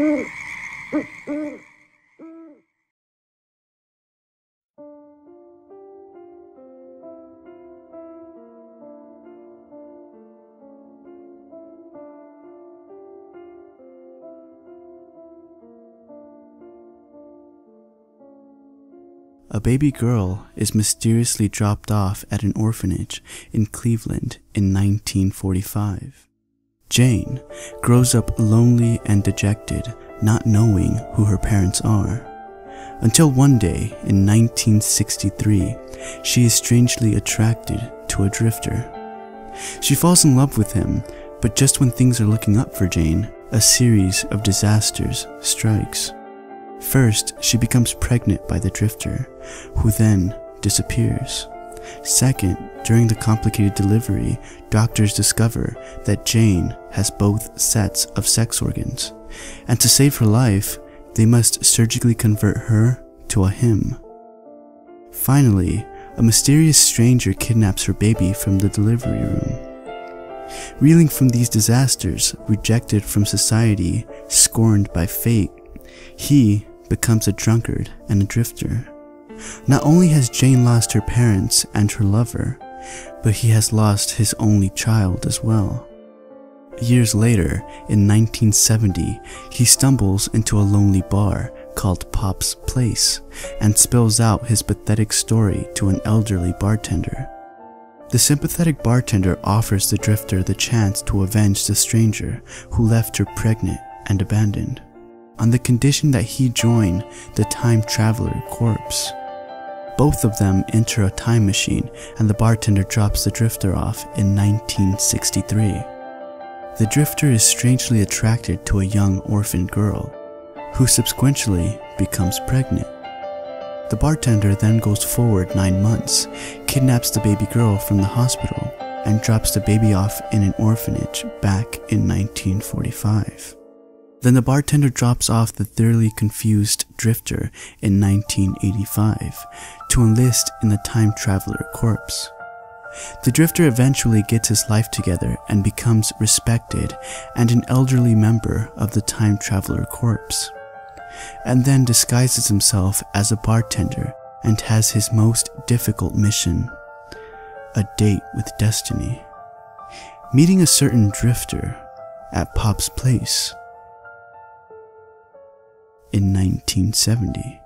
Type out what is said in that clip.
A baby girl is mysteriously dropped off at an orphanage in Cleveland in 1945. Jane grows up lonely and dejected, not knowing who her parents are. Until one day in 1963, she is strangely attracted to a drifter. She falls in love with him, but just when things are looking up for Jane, a series of disasters strikes. First, she becomes pregnant by the drifter, who then disappears. Second, during the complicated delivery, doctors discover that Jane has both sets of sex organs, and to save her life, they must surgically convert her to a him. Finally, a mysterious stranger kidnaps her baby from the delivery room. Reeling from these disasters, rejected from society, scorned by fate, he becomes a drunkard and a drifter. Not only has Jane lost her parents and her lover, but he has lost his only child as well. Years later, in 1970, he stumbles into a lonely bar called Pop's Place and spills out his pathetic story to an elderly bartender. The sympathetic bartender offers the drifter the chance to avenge the stranger who left her pregnant and abandoned, on the condition that he join the time traveler corpse. Both of them enter a time machine and the bartender drops the drifter off in 1963. The drifter is strangely attracted to a young orphan girl, who subsequently becomes pregnant. The bartender then goes forward 9 months, kidnaps the baby girl from the hospital, and drops the baby off in an orphanage back in 1945. Then the bartender drops off the thoroughly confused drifter in 1985 to enlist in the time traveler corps. The drifter eventually gets his life together and becomes respected and an elderly member of the time traveler corps, and then disguises himself as a bartender and has his most difficult mission, a date with destiny, meeting a certain drifter at Pop's Place in 1970.